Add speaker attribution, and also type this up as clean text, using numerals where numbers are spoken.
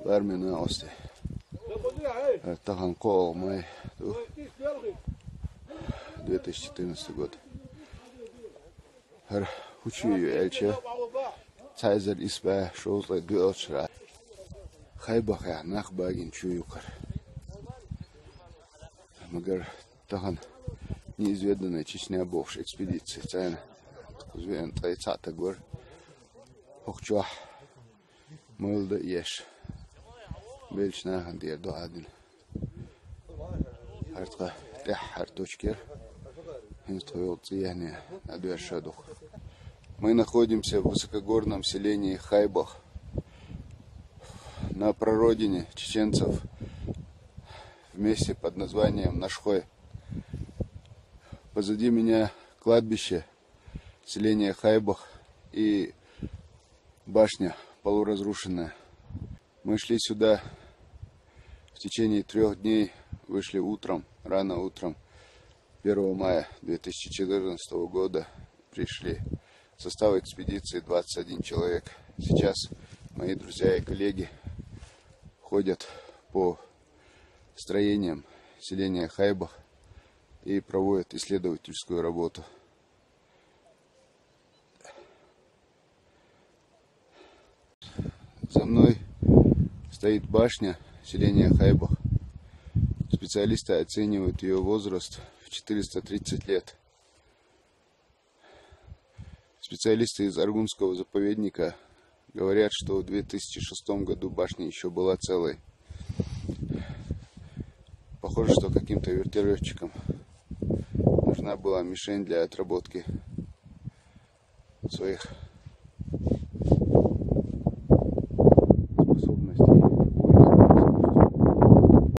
Speaker 1: Пәрмен ausты. Тахан Кол, май 2014 год. Учую эльче. Цайзер испэ шоузлай гылчра. Хайбаха нахбагин чуюкар. Магар тахан неизведанная Чечня бывшая экспедиция. Цайна. Узвен тайцата гор. Охчуа. Мылда еш. Бельчнахан дер до один. Хартка тяхар точкер. Мы находимся в высокогорном селении Хайбах, на прародине чеченцев, в месте под названием Нашхой. Позади меня кладбище, селение Хайбах и башня полуразрушенная. Мы шли сюда в течение 3 дней, вышли утром, рано утром. 1 мая 2014 года пришли. Состав экспедиции 21 человек. Сейчас мои друзья и коллеги ходят по строениям селения Хайбах и проводят исследовательскую работу. За мной стоит башня селения Хайбах. Специалисты оценивают ее возраст в 430 лет. Специалисты из Аргунского заповедника говорят, что в 2006 году башня еще была целой. Похоже, что каким-то вертолетчикам нужна была мишень для отработки своих